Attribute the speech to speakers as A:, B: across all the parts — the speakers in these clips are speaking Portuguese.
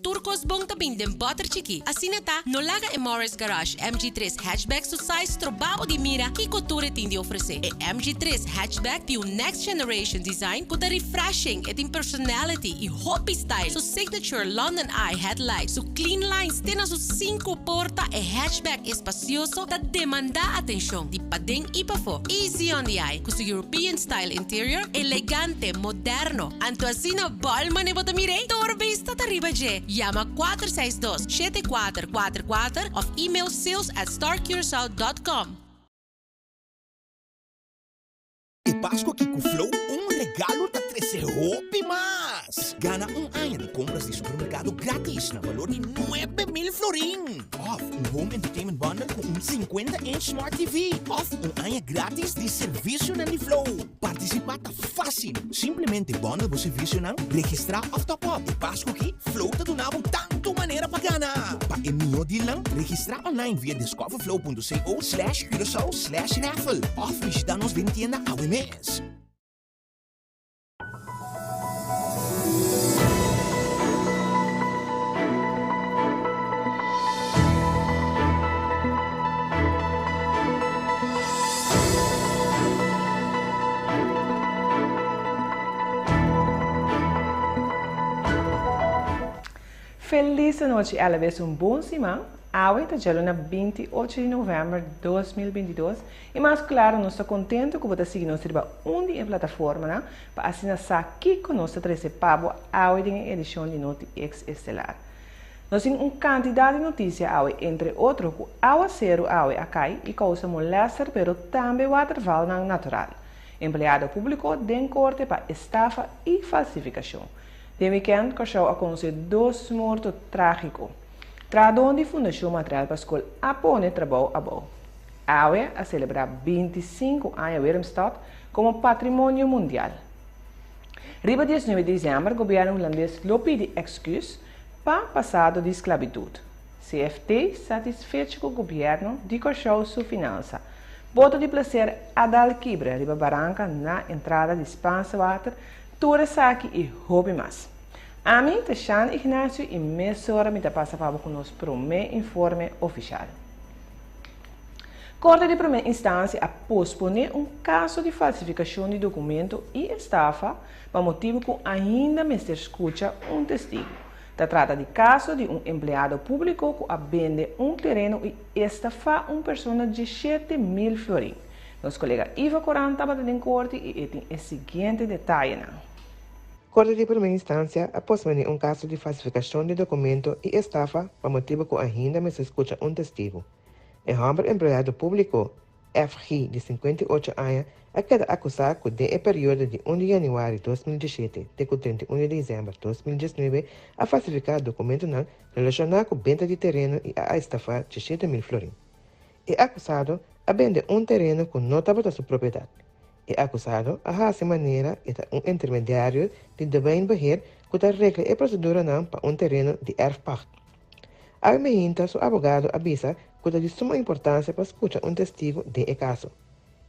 A: Turcos bong tabing den butter chiki. Asinata, nolaga e Morris Garage MG3 hatchback su size trabaho di mira que couture tem de oferecer. E MG3 hatchback tem next generation design com refreshing e tem personality e hobby style. Su signature London Eye headlight, su clean lines, tem su 5 porta e hatchback espacioso da demanda atenção. Di padeng ipafo, easy on the eye, com su European style interior, elegante, moderno. Anto asina balma ne botamire, torbe está arriba je. Llama 462-7444 of email sales@starcuracao.com.
B: E Páscoa aqui com o Flow, regalo da 13 roupa mais. Gana ano de compras de supermercado grátis na valor de 9.000 florin. Of home entertainment bundle com 50-inch Smart TV. Of ano grátis de serviço na Flow. Participar tá fácil. Simplesmente bundle o serviço na registrar of top up. E Páscoa aqui, Flow tá donando tanto maneira para ganhar. Para enviar de lá, registrar online via discoverflow.co/Curaçao/raffle. Of visitar-nos em tienda ao mês.
C: Feliz noite, ela vez bom semana. Hoje está na 28 de novembro de 2022 e mais claro, nós estamos contentes que você siga nos onde em plataforma, né? Para assinar aqui com nós trazer pabo hoje em edição de Noti X Estelar. Nós temos uma quantidade de notícias hoje, entre outros, que ao zero hoje acai e causa moléstia, pero também o intervalo natural. Empregado público den corte para estafa e falsificação. De weekend, Curaçao aconteceu 2 mortos trágicos. Tradon de Fundação Material para a Escola apone trabalho a bom. Hoje, a celebrar 25 anos de Willemstad como patrimônio mundial. Riba 19 de dezembro, o governo holandês pede excuus para passado de esclavitud. CFT satisfeito com o governo de Curaçao sua finança. Voto de placer Adal Quibra, riba Barranca, na entrada de Spansa Water, Tura Saki e Hobby Mas. A mim, Tachan Ignacio e Messora me passa para conosco para o meu informe oficial. Corte de primeira instância a posponer um caso de falsificação de documento e estafa para motivo que ainda me se escuta um testigo. Trata de caso de empregado público que vende terreno e estafa pessoa de 7.000 florin. Nosso colega Iva Coran estava em corte e tem o seguinte detalhe.
D: Corte de primeira instância após um caso de falsificação de documento e estafa para motivo que ainda me se escuta um testigo. O homem empregado público, FG, de 58 anos, é acusado que no período de 1 de janeiro de 2017 até 31 de dezembro de 2019 a falsificar documento relacionado com a venda de terreno e a estafar de 7.000 florin. É acusado a vender terreno que não estava da sua propriedade. É acusado a essa maneira é intermediário de bem beheer que regra e procedura para terreno de erfpacht. A mehinta, seu advogado avisa que é de suma importância para escutar testigo de caso.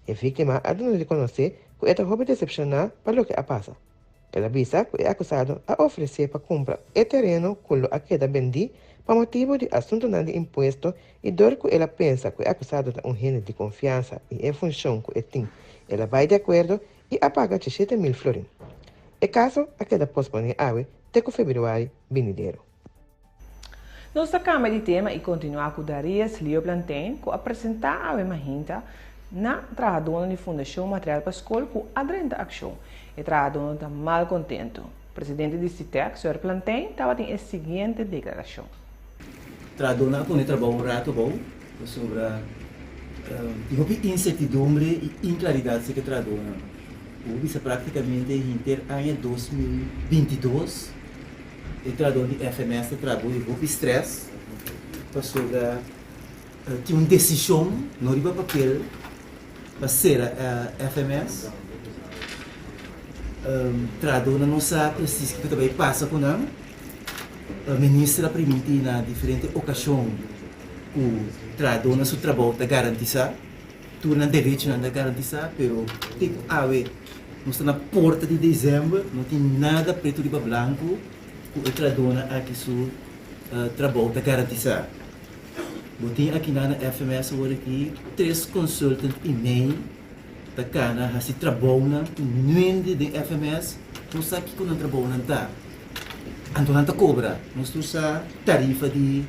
D: A vítima ha de reconhecer que é hobby decepcionar para o que passa. Ela avisa que é acusado a oferecer para comprar o terreno que a queda vendi para motivo de assunto de imposto e dor que ela pensa que é acusado de gênero de confiança e em função que tem, ela vai de acordo e apaga 7.000 florin. O caso a queda pospone até fevereiro venidero.
C: Nossa Câmara de Tema e continuar com Darius Leo Plantain, que apresentar a Mahinta na trabalhadora de Fundação Material para a Escola com adrenta ação. E trabalhadora está mal contente. O presidente do CITEC, Sr. Plantain, estava em a seguinte declaração.
E: Trabalhadora com o trabalho rato bom sobre a incertidumbre e inclaridade que trabalhadora. Houve praticamente em ano 2022 e trabalhador de FMS trabalhou de estresse sobre tinha uma decisão no riba papel para ser a FMS trabalhadora não sabe preciso que também passa com a ministra permite na diferente ocasião o trabalhador no seu trabalho da garantizar tu não direito não da garantizar pero tipo nós estamos na porta de dezembro não tem nada preto riba branco que o tradona aqui su trabalho da garantizar. Botin aqui na FMS agora aqui 3 consultantes e meio da cana hasi trabalho na nuende de FMS, não sabe que não trabalho não tá. Então não tá cobra, nós usa tarifa de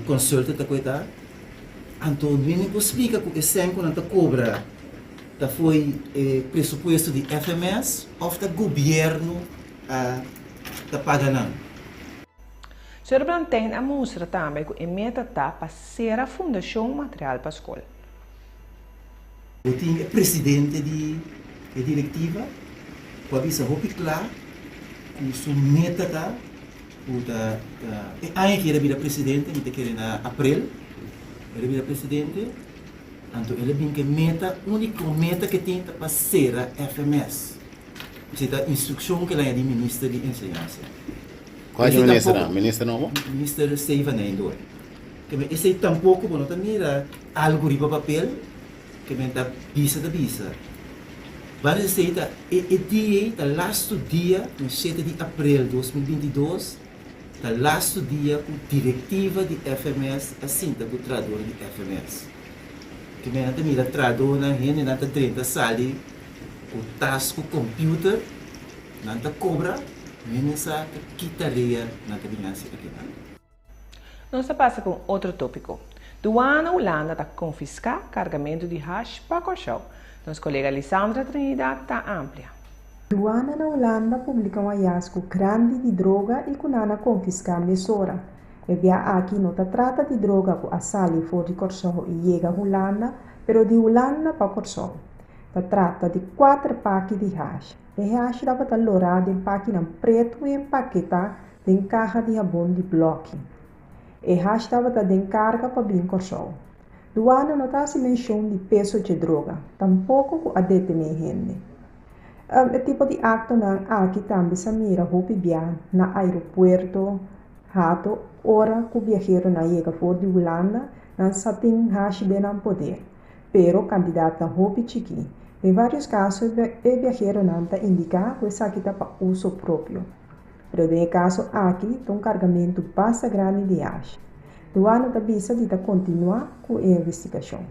E: consulta coisa. Então não explica que esse ano não tá cobra. Da foi pressuposto de FMS ou do governo da paga não.
C: O senhor Brantém a mostra também que a meta está para ser a fundação material para a escola.
E: Eu tinha presidente de diretiva, com a visão muito clara, com sua meta está, que ele vira presidente, ele quer na abril, ele vira presidente, então ele vem que meta, única meta que tem para ser a FMS. Isso é a instrução que ele é de ministro de ensinança.
F: Qual é o ministro? Ministro novo?
E: Ministro Steve Nendo. Esse tampouco, bom, também era algoritmo papel, que vem da visa. Vale dizer, o last dia, no 7 de abril de 2022, o last dia com diretiva de FMS, assim, da tradutor de FMS. Que vem também a tradutor na rede, na 30 sali, o tasco computer, na cobra, essa quitaria na caminhância aqui.
C: Nós passa com outro tópico. Duana Holanda está confiscar carregamento de hash para Corchão. Nossa colega Lisandra Trinidad está ampla.
G: Duana na Holanda publica hallazgo grande de droga e kunana confiscar mesora. E via aqui não trata de droga que a sali for de Corchão e chega a Holanda, pero de Holanda para Corchão. Trata de 4 packs de hash. E hash dava estar lorado em página preto e empaquetado em caixa de rabão de bloco. E hash dava estar em carga para bem corchão. Duana não está se mencionando de peso de droga, tampouco a detener gente. O tipo de acto na aqui também se mira roupa bem na aeroporto, rato, hora que o viajero na chega for de Holanda, não se tem hash bem no poder. Pero candidato a roupa chiqui. Em vários casos, o viajero não indica que isso aqui está para uso próprio. Mas no caso aqui, tem um carregamento bastante grande de hash. Duana da visa de continuar com a investigação.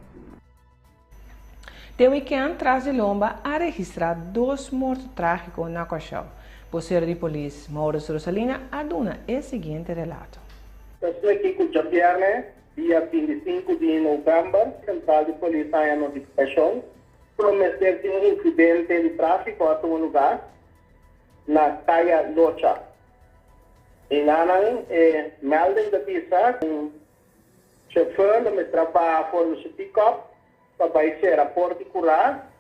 C: De weekend, traz de Lomba a registrar 2 mortos trágicos na Corchão. Vocero de polícia, Maurício Rosalina, aduna o seguinte relato.
H: Estou aqui com o Javierne, dia 25 de novembro, Central de Polícia em notificação. Prometer de um incidente de tráfico a um lugar na Caia Locha. E lá melding da pista, um chauffeur me trabalha por um pick-up para baixar a particular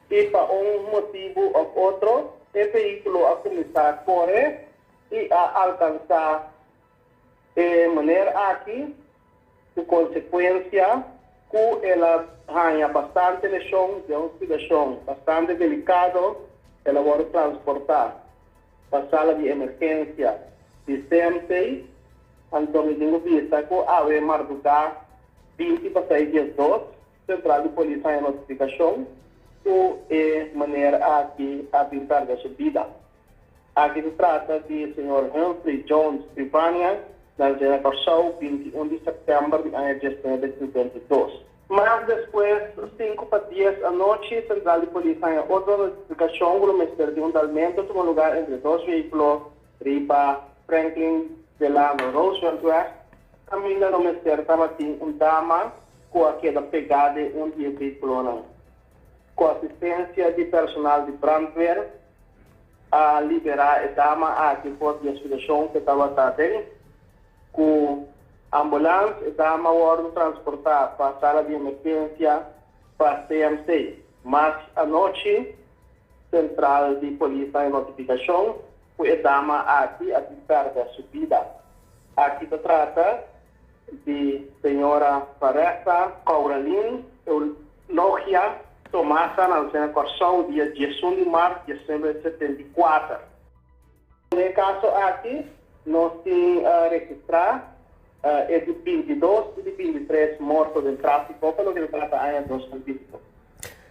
H: e para um motivo ou outro, o veículo a começar a correr e a alcançar de maneira aqui, de consequência, que ela ganha bastante lesão, de uma situação bastante delicada, ela vai transportar para a sala de emergência de CMC, então eu tenho visto que a madrugada 20 para 6 dias 2, Central de Polícia em notificação, que é maneira aqui a pintar da subida. Aqui se trata de Sr. Humphrey Jones Tribania, na Zona Corchão, 21 de setembro de ano de 2022. Mas depois, 5 para 10 à noite, Central de Polícia em outra notificação, o Ministério de Undamento tomou lugar entre 2 veículos, Ripa, Franklin, Delano, Roosevelt West. Caminho no Ministério estava assim, dama com aquela pegada onde o veículo não. Com assistência de personal de brandweer, a liberar a dama aqui por a situação que estava tendo, com ambulância, a dama foi transportada para a sala de emergência para a CMC. Mas à noite, Central de Polícia em notificação, com a dama aqui a ficar da subida. Aqui se trata de senhora Vanessa Couralin Logia Tomasa, na Zona Corchão, dia 11 de março de 1974. No caso aqui, nós temos registrar é de 22 e de 23 mortos em tráfico, pelo que se trata em 2020.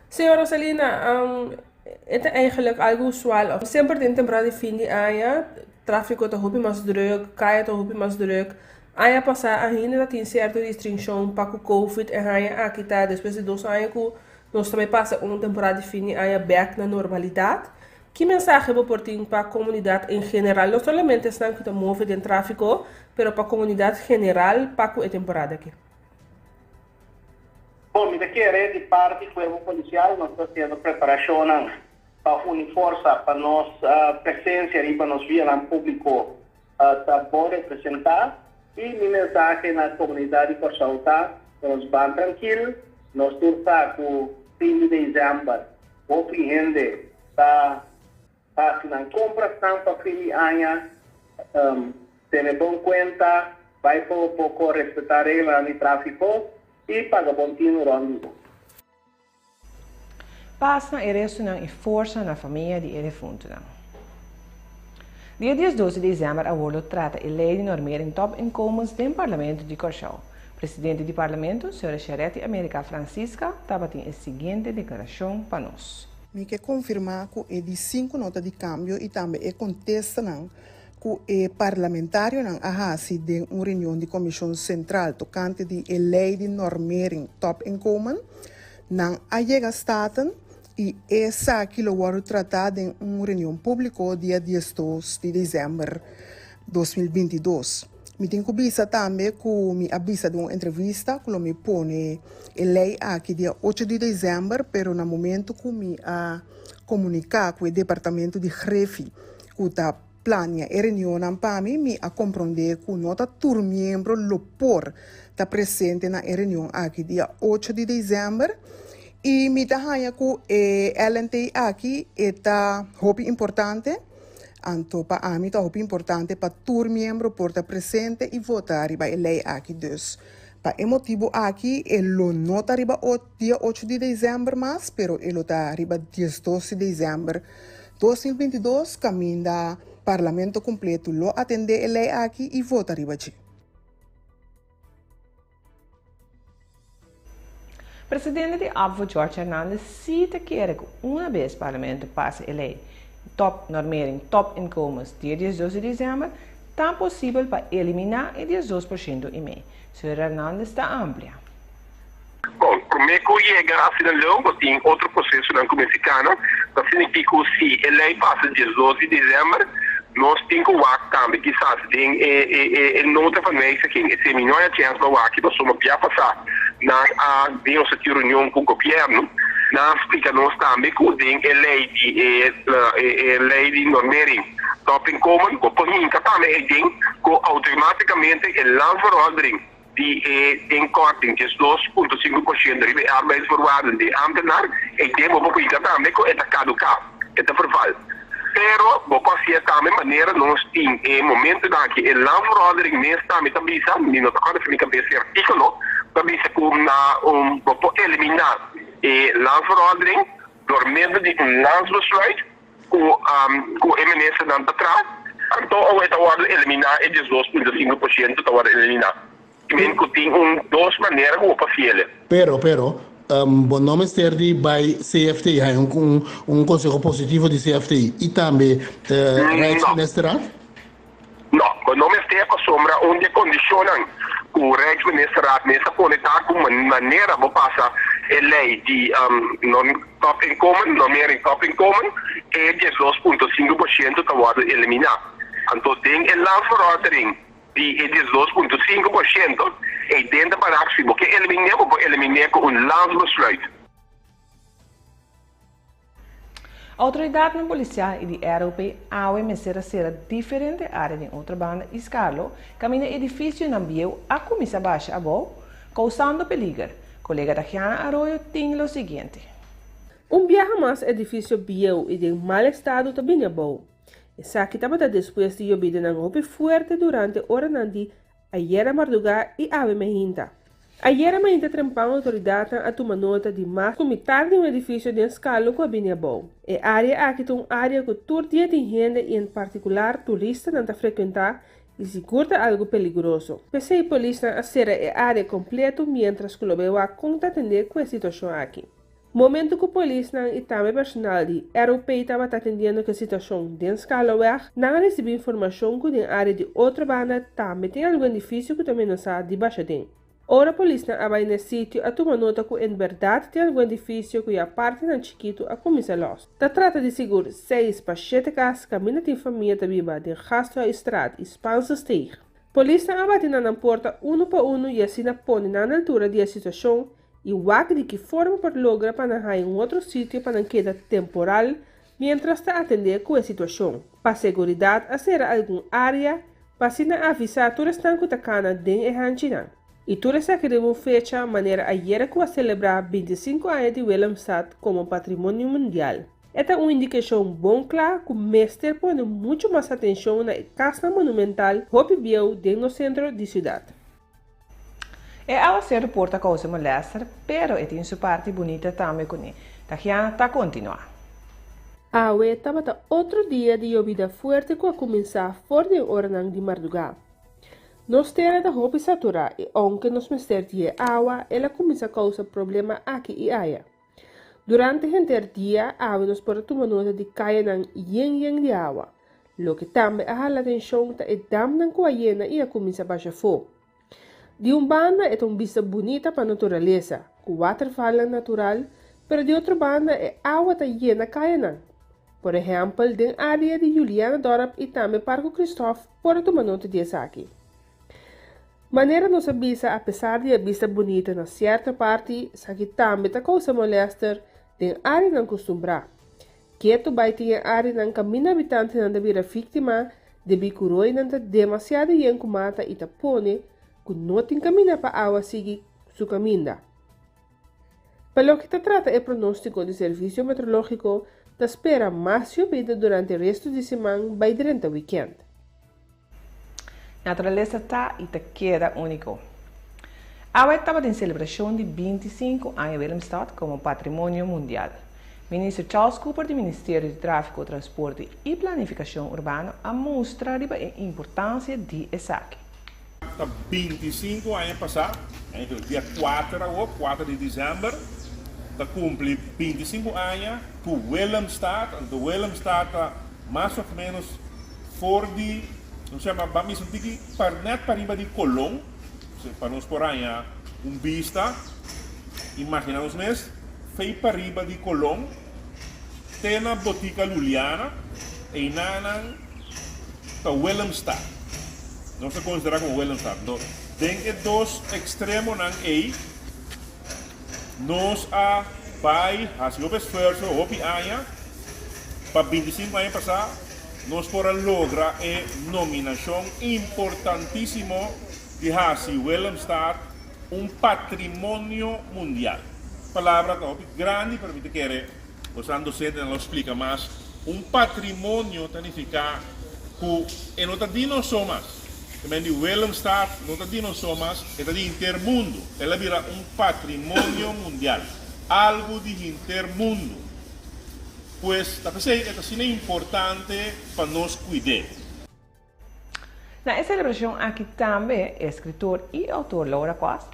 I: Senhora Rosalina, Het is eigenlijk algo usual. Sempre tem temporada de fim de ano, tráfico está muito mais druk, caia está muito mais druk. Aya passar ainda tem certa restrição para o Covid e aya aqui tá depois de 2 anos que nós também passa uma temporada de fim de ano back na normalidade. Que mensagem vou portar para a comunidade em geral, não somente estão que está movendo em tráfico, mas para a comunidade geral para a temporada aqui.
H: Bom, me querer de parte do corpo policial, nós estamos tendo preparação para unir força para nossa presença e para nós vir ao público para poder representar. E minha mensagem na comunidade por soltar, nós vamos tranquilos, nós estamos com o fim de dezembro, o cliente está fazendo compras para fim de ano, tem bom conta, vai pouco respeitar ele no tráfico e paga bom tino rondo.
C: Passa na ereção e força na família de elefantes. Dia 12 de dezembro, a World trata a lei de normering top inkomens do Parlamento de Corchão. Presidente do Parlamento, Sra. Charete América Francisca, estava tendo a seguinte declaração para nós.
J: Me quer confirmar que é de 5 notas de câmbio e também é contesta que o parlamentário não ahasi de uma reunião de comissão central tocante de a lei de normering top inkomen não ayega staten e essa que lo vai tratar em uma reunião pública dia 12 de dezembro de 2022. Me tenho que avisar também que me avisa de uma entrevista que me põe a lei aqui dia 8 de dezembro, pero no momento que me comunicar com o departamento de Grefi que está plania a reunião para mim, me a compreender que nota turmiembro lo por está presente na reunião aqui dia 8 de dezembro. E me tahanha que LNT aqui está muito importante, anto para a mim está muito importante para todo membro por estar presente e votar para a lei aqui dus. Para o motivo aqui, ele não está arriba dia 8 de dezembro, mas pero ele está arriba dia 12 de dezembro 2022, caminho da parlamento completo, lo atende a lei aqui e vota arriba aqui.
C: Presidente de ABVO, Jorge Hernandez, cita que uma vez o parlamento passe a lei top normering, top inkomens, dia 12 de dezembro, está possível para eliminar o 12% e meio. Sr. Hernandez está ampla.
K: Bom, como é que chega a cidadão, tem outro processo na mexicana, que significa que se a lei passa dia 12 de dezembro, nós temos que o também, quizás, tem nota para nós que se menor a chance do que nós somos para passar na nossa reunião com o governo, nós explicamos também que tem a lei de normering top inkomen, que põe também que automaticamente o landverordening die korting is 2,5% de arbeidsvoorwaarden die ambtenaar, ik denk dat we também que é caducar, é verval. Pero, você também maneira nós tem momento que o landverordening mesmo também bisa, não está definido esse artigo, também se eliminar o landverordening door middel de landsbesluit com o eminência dan para trás, então vai estar eliminar e 2,5% está eliminar. Men que tem duas maneiras como fazer.
L: Pero bom nome serve by CFTI, conselho positivo de CFTI e também Rijksministeraat?
K: Não, o nome serve sombra onde condicionam o Rijksministeraat nessa conectar com uma maneira de passar a lei de top inkomen, normering top inkomen e 2,5% está eliminar. Então tem a landverordening die is 2,5% e dentro para a actie porque eliminar com landsbesluit.
C: A autoridade policial e de ROP ao mesera ser diferente área de outra banda escalo, caminha edifício na Biel a comissa baixa a bom, causando peligro. Colega Tatiana Arroyo tem o seguinte.
I: Viaje mais edifício Biel e de mal estado também é bom. Essa aqui estava depois de llover na golpe forte durante hora de ayer madrugada e ave mehinta. Ayer mehinta trempão a autoridade a tomar nota de mais que metade de edifício de escala com a binha bom. E área aqui tem uma área que todo dia tem gente e em particular turistas não frequentar e segura algo perigoso. Pese a polícia a ser a área completa, mientras que lo veo a conta atender com a situação aqui. Momento que a polícia e também personal de europeu estava atendendo a situação dentro da escalaweg, não recebi informação que na área de outra banda também tem algum edifício que também não sabe de baixo dentro. Ora a polícia vai no sítio a tomar nota que em verdade tem algum edifício que a parte não chiquito a começar los. Da trata de seguro 6 para 7 casas que a tem família da viva de gasto a estrada e spansa steig. Polícia abate na porta uno por uno e assim põe na altura da situação e wak de que forma para lograr para não em outro sítio para não quedar temporal mientras está atender com a situação. Para seguridade, a ser alguma área para se avisar todos estão que tacana den e hanchinan. E toda essa queremos fecha maneira ayer que vai celebrar 25 anos de Willemstad como patrimônio mundial. Esta é uma indicação bom clara que o mestre põe muito mais atenção na casa monumental Hopi Biel dentro do centro da cidade.
C: É ao ser porta causa molesta, pero é tem sua parte bonita também com ele. Tahiana tá continuar.
I: Awe estava outro dia de llovida forte que começar fora de hora de madrugada. Nos terra da Hopi satura e aunque nos mestre de água, ela começa a causar problema aqui e allá. Durante o inteiro dia, awe nos pode tomar nota de caia ng yen de água, lo que também a atenção é dam ng kuayena e a começa a baixar fogo. De banda é uma vista bonita para a natureza, com waterfall natural, pero de outra banda é água tá llena caia. Por exemplo, na área de Juliana Dorp e também Parque Christophe, pode tomar nota disso aqui. Maneira nos avisa, apesar de a vista bonita na certa parte, aqui também está causa molesta na área não costumbrar. Que tu vai ter área não caminha habitante não deve ser vítima, de bicuroi não está demasiado bem com mata e tapone, que não tem caminho para a água seguir seu caminho. Pelo que trata é pronóstico do serviço meteorológico, te espera mais llovida durante o resto de semana vai durante o weekend.
C: Natureza está e te queda único. A estava em celebração de 25 anos de Willemstad como patrimônio mundial. Ministro Charles Cooper do Ministério de Tráfego, Transporte e Planificação Urbana a mostrar a importância de ESAC.
M: 25 anos passados, entre o dia 4 de dezembro, está cumpre 25 anos que Willemstad, mais ou menos fora de, não sei, mas vamos dizer, para riba de Colón, para nós por aí, vista, imaginamos mesmo, foi para riba de Colón, tem a botica Luliana, e nanan, está Willemstad. Não se considera como Willemstad. Tem dois extremos aí. Nós vai fazer o esforço, para 25 anos passar, nós podemos lograr a nominação importantíssima de fazer Willemstad patrimônio mundial. Palavra grande para mim que quer, usando docente não explica, mas patrimônio significa que não está só mais. Também de Willemstad, não está só mais, está de intermundo. Ela vira patrimônio mundial, algo de intermundo. Pois, é importante para nós cuidar.
C: Na celebração aqui também, escritor e autor Laura Quas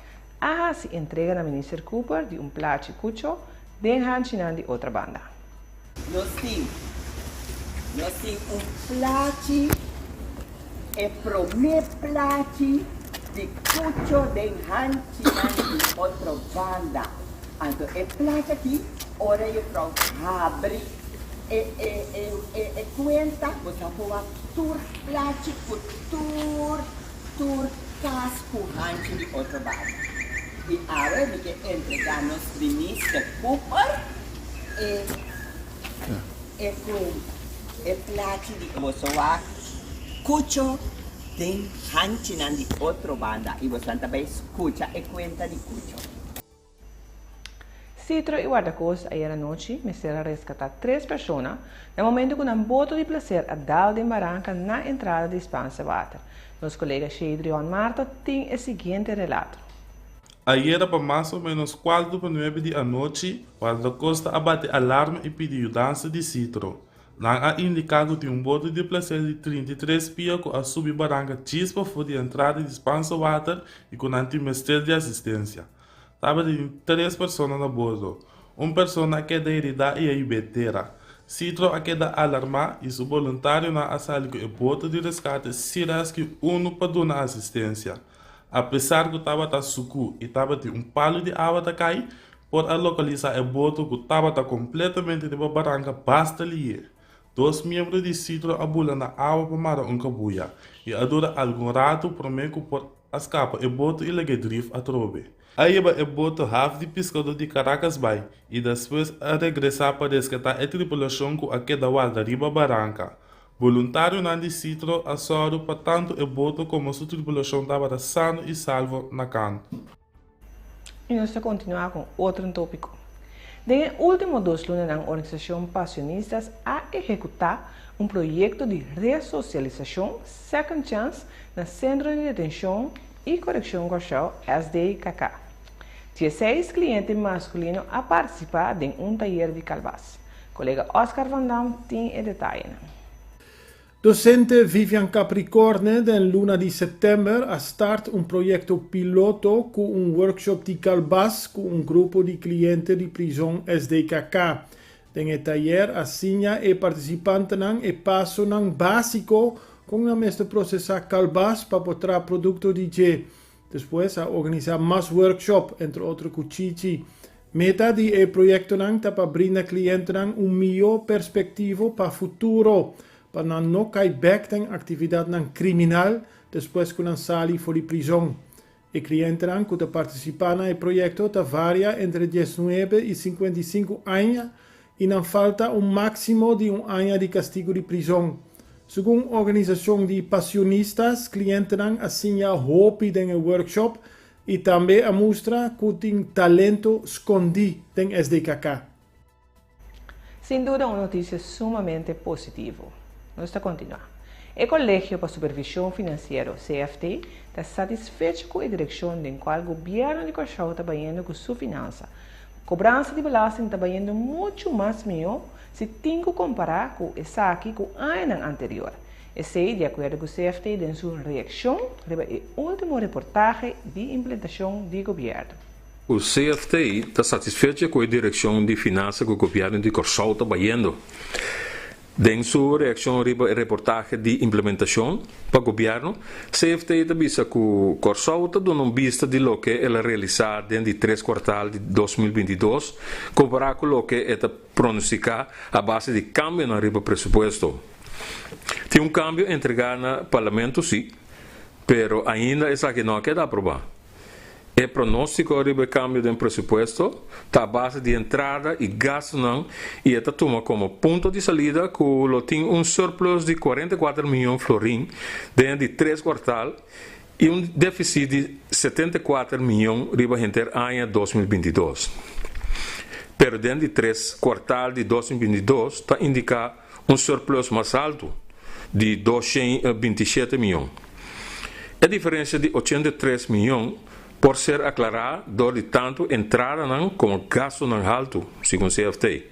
C: se entrega ao Ministro Cooper de plato cucho de Hanchinan de outra banda.
N: Nós temos plato e prome plato de cucho de Hanchinan de outra banda. Então, plato aqui, ora eu provo abre e conta, você pode tur plato tur casco Hanchi de outra banda. E agora me que entregar nos ministro Cooper e plato de você vai cucho tem Hanchinan de outra banda e você também escuta e conta de cucho.
C: Citro e guarda-costas ayer noite me será resgatar 3 pessoas no momento que um boto de placer a dar de barranca na entrada de Espansa Water. Nosso colega Sheidrion Marta tem o seguinte relato.
O: Ayer, para mais ou menos 4:09 da noite, o guarda-costas abate alarme e pediu ajuda de Citro. Não há indicado que boto de placer de 33 pia que a subir barranca chispa fora de entrada de Espansa Water e com anti-mestre de assistência. Estava de 3 pessoas na bordo. persona que da herida e a ibetera. Citro a queda alarma e su voluntário na asali que o boto de resgate siras que uno para dar assistência. Apesar que estava sucu e estava de palo de água a cair, por a localizar o boto que estava completamente de barranca basta lhe. 2 membros de Citro abulam na água para uma cabuia e a dura algum rato prometo por escapa o boto e lege drift a trobe. Aí o boto half de pescador de Caracas Bay e depois a regressar para resgatar a tripulação com a queda da riba barranca. Voluntário na de Citro assoro para tanto o boto como sua tripulação estava sano e salvo na canto.
C: E nós vamos continuar com outro tópico. Nos últimos 2 lunas, a organização Passionistas a executar projeto de ressocialização Second Chance no Centro de Detenção e Correcção Correccional SDKK. 16 clientes masculinos a participar de taller de calbas. Colega Oscar Van Dam tem detalhes.
P: Docente Vivian Capricorne den luna di settembre a start progetto piloto con workshop di calbas con gruppo di clienti di prison SDKK. Den taller assigna e partecipanti e passo básico con la mesta processar calbas para poder producto DJ. Después a organizar más workshop, entre otros cuchichi. Meta di progetto para brindar clienti miglior perspectivo para futuro. Para não cair back em atividade criminal depois que não sai for de prisão. E clientes que participam no projeto varia entre 19 e 55 anos e não falta máximo de ano de castigo de prisão. Segundo a organização de passionistas, clientes assinam hope no workshop e também a mostra que tem talento escondido no SDKK.
C: Sem dúvida, uma notícia sumamente positiva. Nós vamos continuar. O Colégio para Supervisão Financeira, CFT, está satisfeito com a direção em qual o governo de Corchão está trabalhando com sua finança. A cobrança de belasting está trabalhando muito mais melhor se tem que comparar com essa aqui com o ano anterior. Esse é de acordo com o CFT em sua reação sobre o último reportagem de implementação do governo.
Q: O CFT está satisfeito com a direção de finanças que o governo de Corchão está trabalhando. Em sua reação ao reportagem de implementação para o governo, CFT avisa que o Corchão está dando vista de lo que é realizado dentro de 3 quartais de 2022, comparado com o que é pronosticado a base de cambio no presupuesto. Tem cambio entregado no Parlamento, sim, mas ainda é que não queda aprovado. O pronóstico de cambio do presupuesto está a base de entrada e gasto e está toma como ponto de salida que tem surplus de 44 milhões de florins dentro de 3 quartais e déficit de 74 milhões entre ano 2022. Pero dentro de 3 quartais de 2022 está indicado surplus mais alto de 227 milhões. A diferença de 83 milhões por ser aclarado, de tanto entrada como gasto alto, segundo o CFT.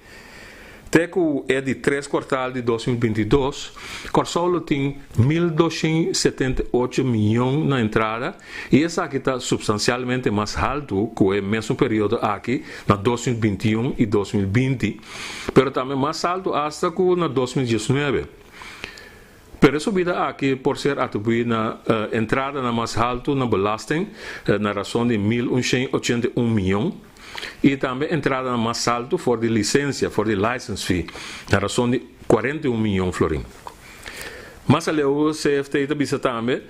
Q: Teco é de 3 quartais de 2022, Corchão tem 1.278 milhões na entrada e essa aqui está substancialmente mais alto que o mesmo período aqui, na 2021 e 2020, mas também mais alto até que na 2019. Pero a subida aqui, por ser atribuída na entrada na mais alto na belasting, na razão de 1.181 milhões, e também entrada na mais alto for de licença, for de license fee, na razão de 41 milhões de florins. Mas ali o CFT avisa também,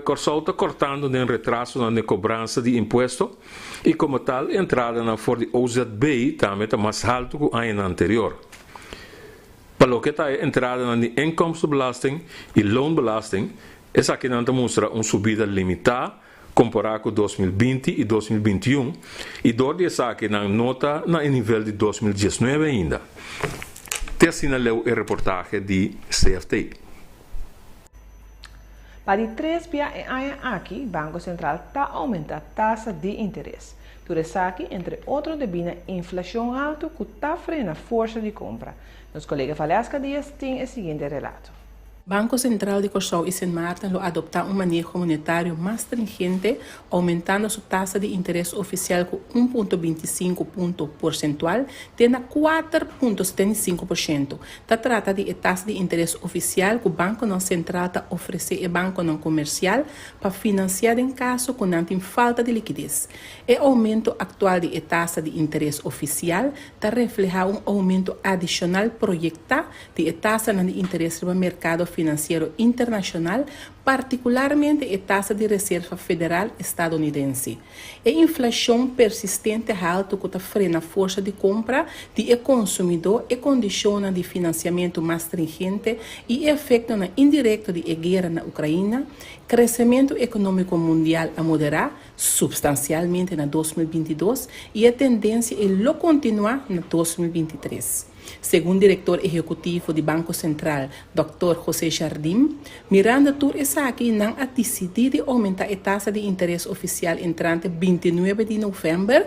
Q: Corchão está cortando o retraso na cobrança de imposto, e como tal, entrada na for de OZB também está mais alto que o ano anterior. Para o que está entrada na inkomstenbelasting e loonbelasting, essa aqui não mostra uma subida limitada comparado com 2020 e 2021 e door essa aqui não nota no nível de 2019 ainda. Te assinalou a reportagem de CFT.
C: Para 3 dias aqui, o Banco Central está aumentando a taxa de interesse. Tudo isso aqui, entre outros, devido à inflação alta que está freando a força de compra. Nosso colega Valesca Dias tem o seguinte relato.
R: Banco Central de Curaçao y San Martín lo adopta un manejo monetario más stringente, aumentando su tasa de interés oficial con 1,25 punto porcentual, tiene 4,75%. Se trata de tasa de interés oficial que o Banco Central oferece ao Banco Comercial para financiar em caso com falta de liquidez. O aumento atual de tasa de interés oficial refleja um aumento adicional projetado de tasa de interés no mercado financeiro internacional, particularmente a taxa de reserva federal estadunidense. A inflação persistente alta que frena a força de compra do consumidor e condiciona de financiamento mais stringente e efeito indireto de guerra na Ucrânia, crescimento econômico mundial a moderar substancialmente na 2022 e a tendência é lo continuar na 2023. Segundo o diretor executivo do Banco Central, Dr. José Jardim, Miranda Tour está aqui não a decidir aumentar a taxa de interesse oficial entrante 29 de novembro,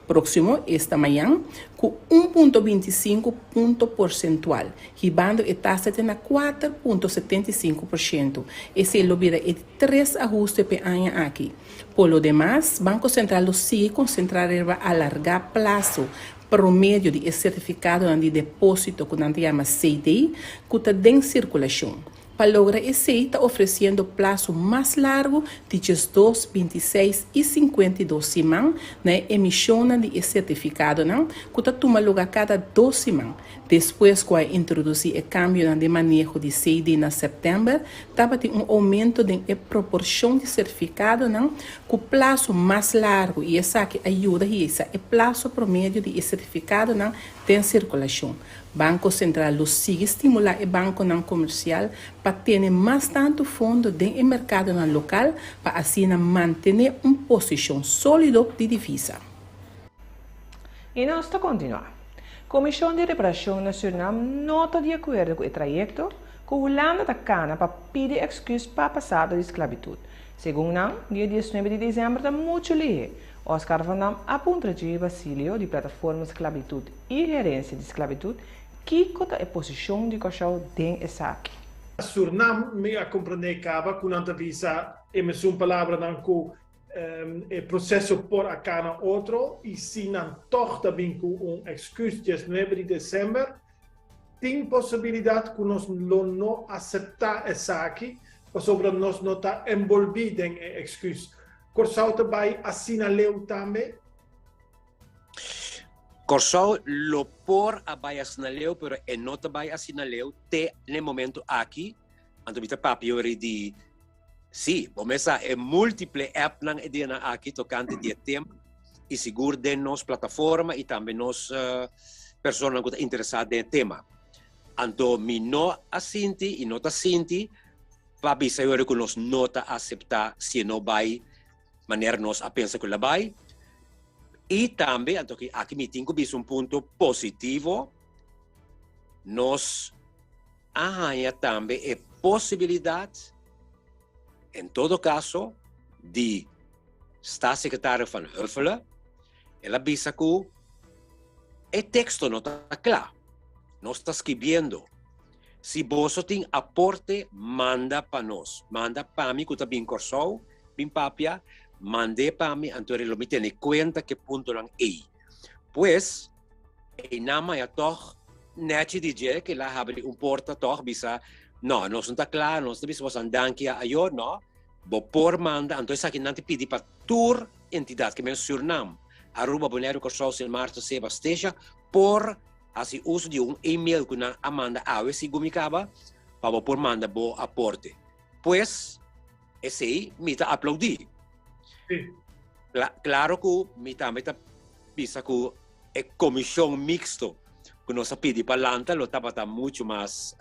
R: próximo, esta manhã, com 1,25 ponto percentual, ribando a taxa de 4,75%. Esse lobira é 3 ajustes por ano aqui. Por lo demás, Banco Central sigue concentrar a largar prazo promédio de certificado de depósito que a gente chama CDI, que está em circulação. Para lograr esse, está oferecendo prazo mais largo de 2, 26 e 52 semanas na emissão de certificado, que está tomando lugar cada 2 semanas. Depois, com a introduzir o câmbio de manejo de CDI em setembro, estava tendo aumento da proporção de certificado, com o prazo mais largo, e essa que ajuda a esse prazo promédio de certificado em circulação. Banco Central sigue estimular o banco comercial para ter mais tanto fundo no mercado local para assim manter uma posição sólida de divisa.
C: E nós está continuar. Comissão de Reparação Nacional nota de acordo com o trajeto que a Holanda está cana para pedir excusas para passado de esclavitud. Segundo dia 19 de dezembro, está muito livre. Oscar Van Dam aponta de Basílio de plataforma esclavitud e gerência de esclavitud que cota a posição de Curaçao den Esaki.
P: Suriname me a compreender cava com anta visa emissão palavra não com o processo por a cana outro e se não torta bem com excuse 19 de dezembro tem possibilidade que nós não aceitar essa aqui ou sobre nós não está envolvido em excuse. Curaçao também assina leu também.
S: Curaçao lo por abai assinaleu, pero e não abai assinaleu te no momento aqui, anto bita papiori di sim, começa é múltiple app nang edena aqui tocante de tema e seguro de nos plataforma e também nos pessoas que interessadas no tema. Anto mi no assinti e não ta sinti, papi saiu que nos nota aceitar se não vai maneira nos a pensar que la vai. E também, aqui me tenho visto ponto positivo, nós há também a possibilidade, em todo caso, de estar secretário Van Huffelen, ela avisa que o texto não está claro, não está escrevendo. Se você tem aporte, manda para nós, manda para mim, que está bem Curaçao, bem papia, mandei para mim, então ele me tem conta que ponto lang é. Pois, e nama é toch, net dizer que lá abre porta toch bisa, não está claro, não está bisa andando que ayo, não, bo por manda, então isso aqui não te pedi para tour entidade que me Suriname, Aruba, Bonaire, Curaçao, San Martín, Sebastião, por assim uso de e-mail que na amanda awe si gumicaba, para por manda bo aporte. Pois, esse me tá aplaudi. Claro que me também bisa que é comissão mixto que nós pedi para lanta lo estava muito mais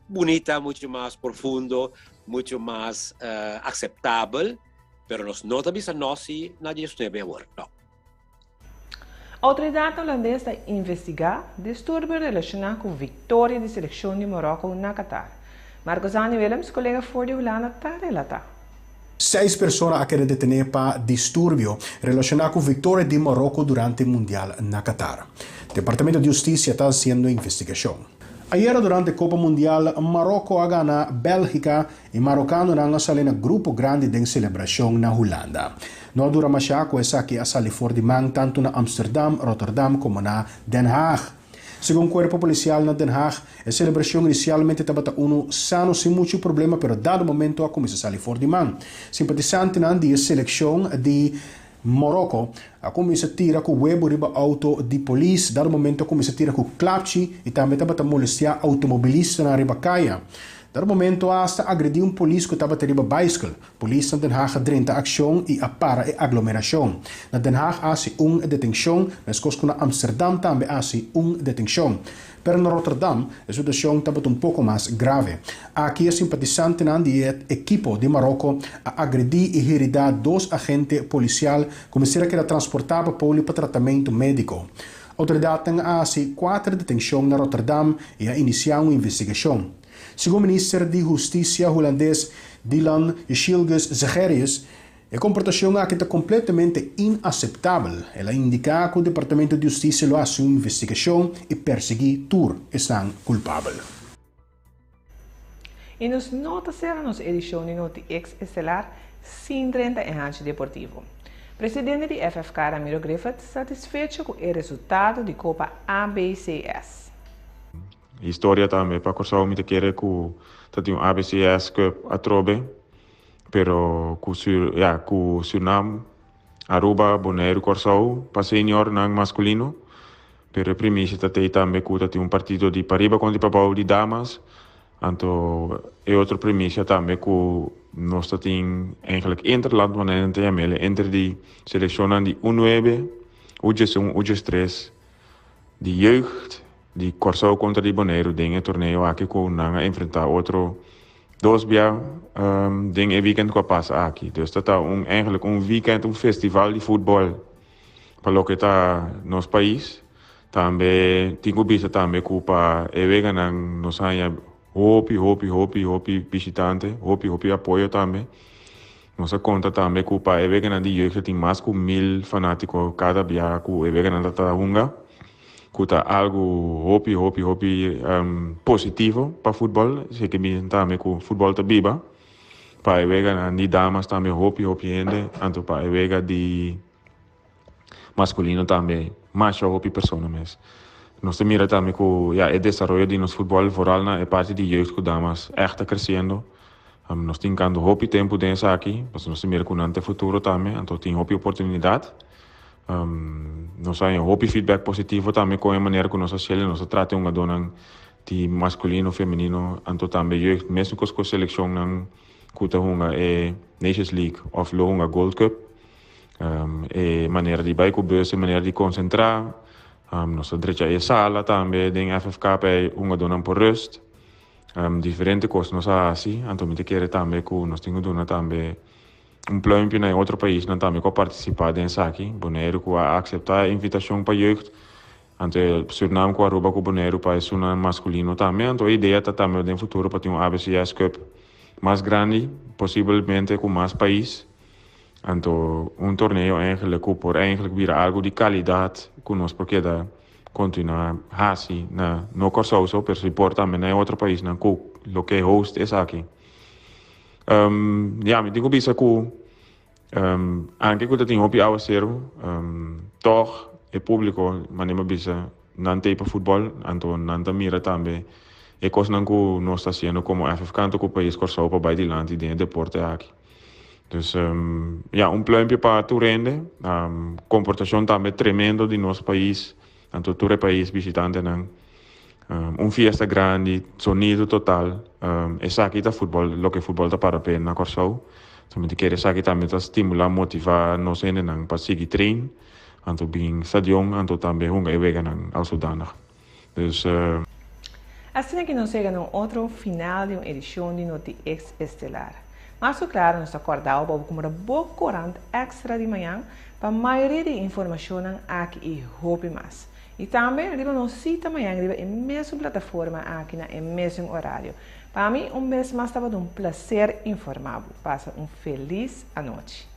S: bonita, muito mais profundo, muito mais aceitável, pero nós não bisa nós na gestão bem agora.
C: A autoridade holandesa está a investigar distúrbios relacionados com a vitória da seleção de Marrocos na Qatar. Marcos Anny Willems, colega for de Holanda, está relatando.
T: 6 pessoas a querer detener para distúrbio relacionado com a vitória de Marrocos durante o Mundial na Qatar. O Departamento de Justiça está fazendo investigação. Ayer durante a Copa Mundial, Marocco ha ganado Bélgica e Marocano não salen um grupo grande de celebração na Holanda. Não dura mais com essa que a sali for de man tanto na Amsterdam, Rotterdam como na Den Haag. Segundo o corpo policial na Den Haag, a celebração inicialmente estava sano sem muito problema, pero dado momento a começar a salir for de man. Simpatizante na dia seleção de Marocco a começa a tirar com o web riba auto de polícia, dado momento a começa a tirar com clapchi e também estava a molestar automobilista na riba caia. Dado momento hasta agredir polícia que estava a riba bicycle. Polícia na Den Haag drenta ação e para e aglomeração. Na Den Haag há detenção, mas coisas na Amsterdam também há detenção. Pero na Rotterdam, a situação estava pouco mais grave. Aqui, a simpatizante na equipo de Marocco a agredir e heridar 2 agentes policiais começaram a transportar para tratamento médico. A autoridade tem 4 detenções na Rotterdam e a iniciar uma investigação. Segundo o ministro de Justiça holandês Dylan Schilges Zegerius, a comportação aqui está completamente inaceitável. Ela indica que o Departamento de Justiça lo hace uma investigação e perseguir todos estão culpáveis.
C: E nos notas nos edição de Noti X Estelar, sem 30 em deportivo. Presidente de FFK Ramiro Griffith satisfeito com o resultado da Copa ABCS.
U: A história também para Corsau me querer que tem um ABCS Cup a trobe, pero com Suriname, Aruba, Bonaire, Corsau, para senior não masculino, pero a premissa tem também que tem um partido de Pariba contra Papau de damas, então é outra premissa também que nós temos eigenlijk interland, wanneer het entre de seleção de U9, U11, U13, de jeugd, de Corsau contra de Bonaire, tem torneio aqui que nós enfrentar outro 2 dia ding een weekend qua pas aqui. Dus dat is eigenlijk een weekend, een festival de voetbal. Para o que está nos país, também tenho visto também que para evegan nos haya hopi visitante, hopi apoio também. Nossa conta também que para evegan de jeugd tem mais que 1000 fanáticos cada dia que evegan da Tahunga. Que tá algo hopi positivo para futebol, sei que me também que o futebol tá viva. Para evega de damas também hopi ainda, anto para evega de masculino também, macho hopi persona mesmo. Nós mira também que o desenvolvimento de nosso futebol vooral na parte de jeugd que damas echt crescendo. Nós temos hopi tempo dentro aqui, mas nós mira que no futuro também, então tem hopi oportunidade. Nós temos hopi feedback positivo também com a maneira que nós fazemos, nós tratamos uma dona de masculino, feminino, então também jeugd, mesmo com a seleção não kuta hunga Nations League of hunga Gold Cup, maneira de bijkobeuzen, maneira de concentrar, nossa direita sala também, den FFK hunga donan por rust, diferente coisas nós assim, então me querer também que nós temos donan também pluimpje naar outro país, não também com participar dentro aqui, Bonaire com a aceitar a invitação para jeugd, ante Suriname com Aruba com Bonaire para isso masculino também, então a ideia tá também no futuro para ter ABCS Cup mais grande, possivelmente com mais países. Então, torneio eigenlijk por eigenlijk weer algo de qualidade que nós porque da continuar assim no Corsau, pero se importa também em outro país, não que o que host é aqui. Me digo bisa que anche que tem hobby ao zero, toch é público, mas nem bisa não tem para futebol, então não mira também. E coisas que nós estamos fazendo como FFK, então que o país Corsau para baixo de land e de deporte aqui. Dus pluimpje para tu rende, comportação também tremendo de nosso país, então todo o país visitante não, fiesta grande, sonido total, essa aqui tá futebol, lo que futebol tá para pena na Corsau, então me quer essa aqui também tá estimular, motivar nós ainda não para seguir treino, então bem stadion, então também vega não ao Sudan. Dus
C: assim que nós chegamos a outro final de uma edição de Noti X Estelar. Mas, claro, nós acordamos para comer boa corante extra de manhã para a maioria de informação aqui e roupa mais. E também, nós cita amanhã na mesma plataforma aqui no mesmo horário. Para mim, vez mais estava um prazer informar. Passa feliz noite.